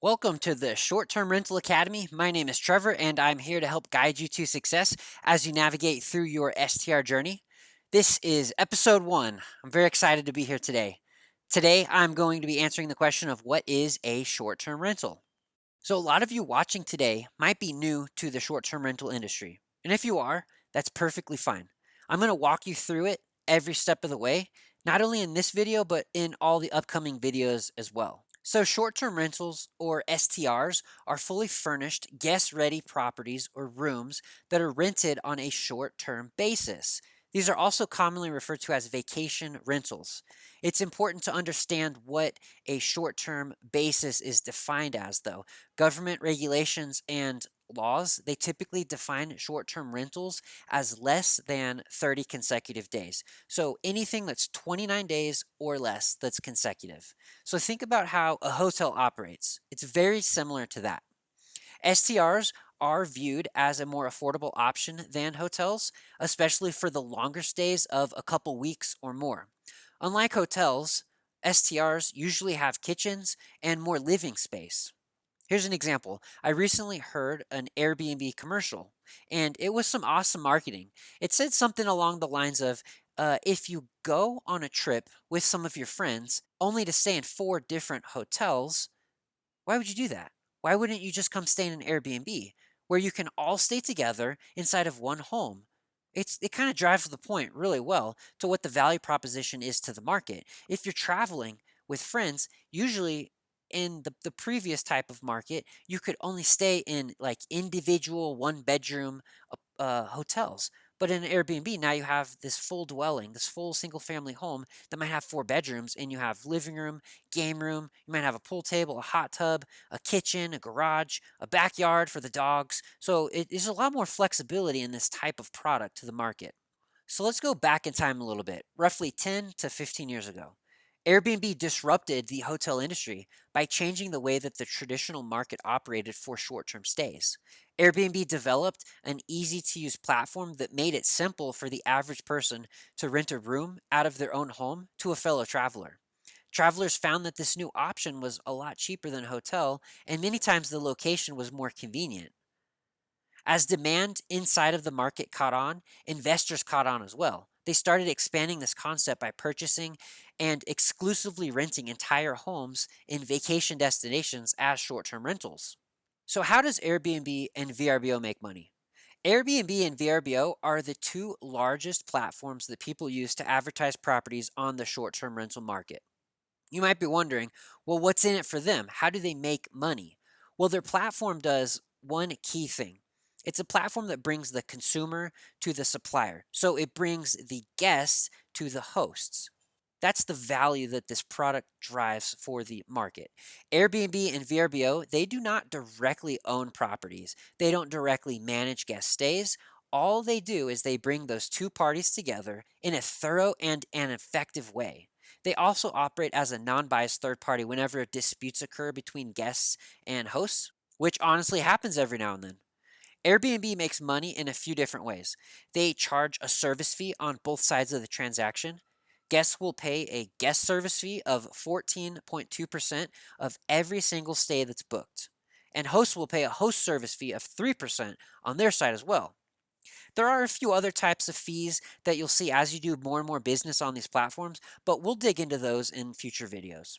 Welcome to the Short Term Rental Academy. My name is Trevor, and I'm here to help guide you to success as you navigate through your STR journey. This is episode one. I'm very excited to be here today. Today, I'm going to be answering the question of what is a short term rental. So, a lot of you watching today might be new to the short term rental industry. And if you are, that's perfectly fine. I'm going to walk you through it every step of the way, not only in this video, but in all the upcoming videos as well. So, short term rentals or STRs are fully furnished, guest ready properties or rooms that are rented on a short term basis. These are also commonly referred to as vacation rentals. It's important to understand what a short term basis is defined as, though. Government regulations and laws, they typically define short term rentals as less than 30 consecutive days. So anything that's 29 days or less that's consecutive. So think about how a hotel operates. It's very similar to that. STRs are viewed as a more affordable option than hotels, especially for the longer stays of a couple weeks or more. Unlike hotels, STRs usually have kitchens and more living space. Here's an example. I recently heard an Airbnb commercial, and it was some awesome marketing. It said something along the lines of if you go on a trip with some of your friends only to stay in four different hotels, why would you do that? Why wouldn't you just come stay in an Airbnb where you can all stay together inside of one home? It kind of drives the point really well to what the value proposition is to the market. If you're traveling with friends, usually in the previous type of market, you could only stay in like individual one bedroom hotels. But in an Airbnb, now you have this full dwelling, this full single family home that might have four bedrooms, and you have living room, game room, you might have a pool table, a hot tub, a kitchen, a garage, a backyard for the dogs. So there's a lot more flexibility in this type of product to the market. So let's go back in time a little bit, roughly 10 to 15 years ago. Airbnb disrupted the hotel industry by changing the way that the traditional market operated for short term stays. Airbnb developed an easy to use platform that made it simple for the average person to rent a room out of their own home to a fellow traveler. Travelers found that this new option was a lot cheaper than a hotel, and many times the location was more convenient. As demand inside of the market caught on, investors caught on as well. They started expanding this concept by purchasing and exclusively renting entire homes in vacation destinations as short term rentals. So, how does Airbnb and VRBO make money? Airbnb and VRBO are the two largest platforms that people use to advertise properties on the short term rental market. You might be wondering, well, what's in it for them? How do they make money? Well, their platform does one key thing. It's a platform that brings the consumer to the supplier. So it brings the guests to the hosts. That's the value that this product drives for the market. Airbnb and VRBO, they do not directly own properties. They don't directly manage guest stays. All they do is they bring those two parties together in a thorough and an effective way. They also operate as a non biased third party whenever disputes occur between guests and hosts, which honestly happens every now and then. Airbnb makes money in a few different ways. They charge a service fee on both sides of the transaction. Guests will pay a guest service fee of 14.2% of every single stay that's booked. And hosts will pay a host service fee of 3% on their side as well. There are a few other types of fees that you'll see as you do more and more business on these platforms, but we'll dig into those in future videos.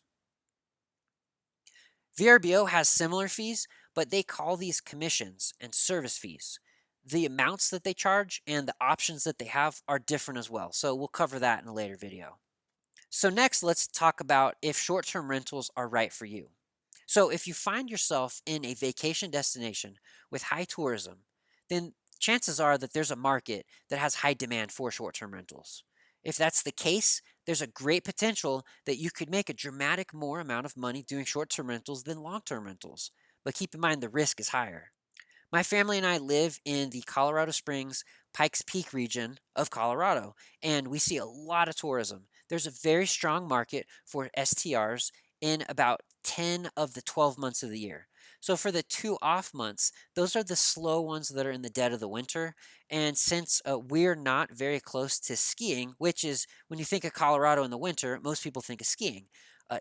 VRBO has similar fees, but they call these commissions and service fees. The amounts that they charge and the options that they have are different as well, so we'll cover that in a later video. So next, let's talk about if short-term rentals are right for you. So if you find yourself in a vacation destination with high tourism, then chances are that there's a market that has high demand for short-term rentals. If that's the case, there's a great potential that you could make a dramatic more amount of money doing short-term rentals than long-term rentals. But keep in mind the risk is higher. My family and I live in the Colorado Springs, Pikes Peak region of Colorado, and we see a lot of tourism. There's a very strong market for STRs in about 10 of the 12 months of the year. So for the two off months, those are the slow ones that are in the dead of the winter. And since we're not very close to skiing, which is when you think of Colorado in the winter, most people think of skiing.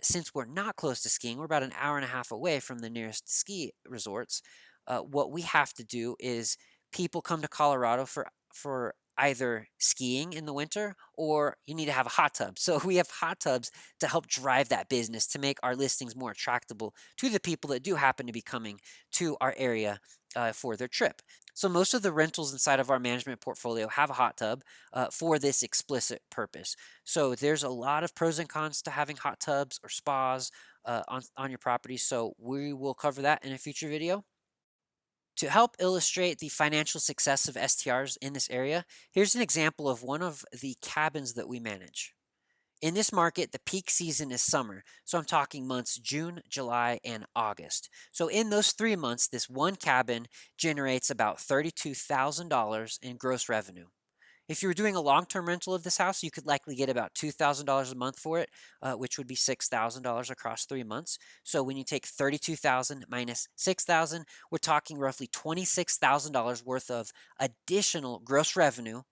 Since we're not close to skiing, we're about an hour and a half away from the nearest ski resorts. What we have to do is people come to Colorado for either skiing in the winter or you need to have a hot tub. So we have hot tubs to help drive that business to make our listings more attractable to the people that do happen to be coming to our area for their trip. So most of the rentals inside of our management portfolio have a hot tub for this explicit purpose. So there's a lot of pros and cons to having hot tubs or spas on your property. So we will cover that in a future video. To help illustrate the financial success of STRs in this area, here's an example of one of the cabins that we manage. In this market, the peak season is summer, so I'm talking months June, July, and August. So in those 3 months, this one cabin generates about $32,000 in gross revenue. If you were doing a long-term rental of this house, you could likely get about $2,000 a month for it, which would be $6,000 across 3 months. So when you take $32,000 minus $6,000, we're talking roughly $26,000 worth of additional gross revenue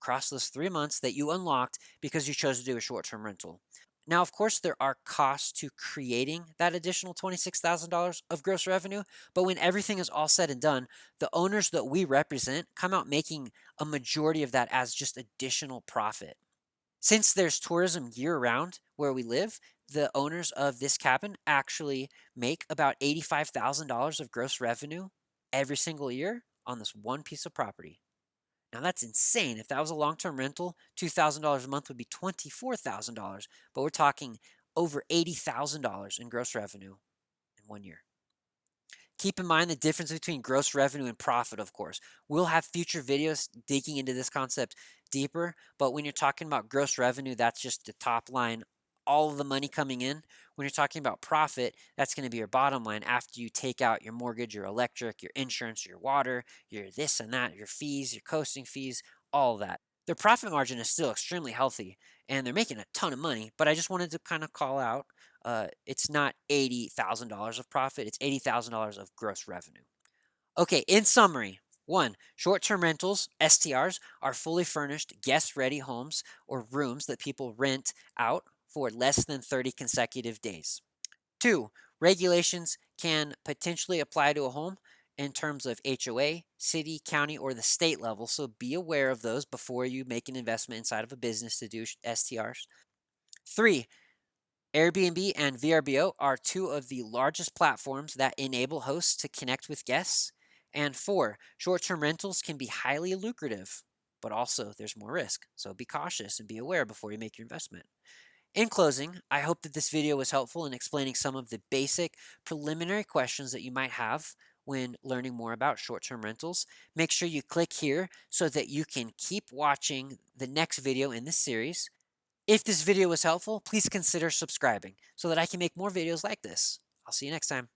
across those 3 months that you unlocked because you chose to do a short-term rental. Now, of course, there are costs to creating that additional $26,000 of gross revenue, but when everything is all said and done, the owners that we represent come out making a majority of that as just additional profit. Since there's tourism year-round where we live, the owners of this cabin actually make about $85,000 of gross revenue every single year on this one piece of property. Now that's insane. If that was a long-term rental, $2,000 a month would be $24,000, but we're talking over $80,000 in gross revenue in 1 year. Keep in mind the difference between gross revenue and profit, of course. We'll have future videos digging into this concept deeper, but when you're talking about gross revenue, that's just the top line, all of the money coming in. When you're talking about profit, that's going to be your bottom line after you take out your mortgage, your electric, your insurance, your water, your this and that, your fees, your coasting fees, all of that. Their profit margin is still extremely healthy and they're making a ton of money, but I just wanted to kind of call out it's not $80,000 of profit, it's $80,000 of gross revenue. Okay, in summary, one, short-term rentals, STRs, are fully furnished, guest-ready homes or rooms that people rent out for less than 30 consecutive days. Two, regulations can potentially apply to a home in terms of HOA, city, county, or the state level, so be aware of those before you make an investment inside of a business to do STRs. Three, Airbnb and VRBO are two of the largest platforms that enable hosts to connect with guests. And four, short-term rentals can be highly lucrative, but also there's more risk. So be cautious and be aware before you make your investment. In closing, I hope that this video was helpful in explaining some of the basic preliminary questions that you might have when learning more about short-term rentals. Make sure you click here so that you can keep watching the next video in this series. If this video was helpful, please consider subscribing so that I can make more videos like this. I'll see you next time.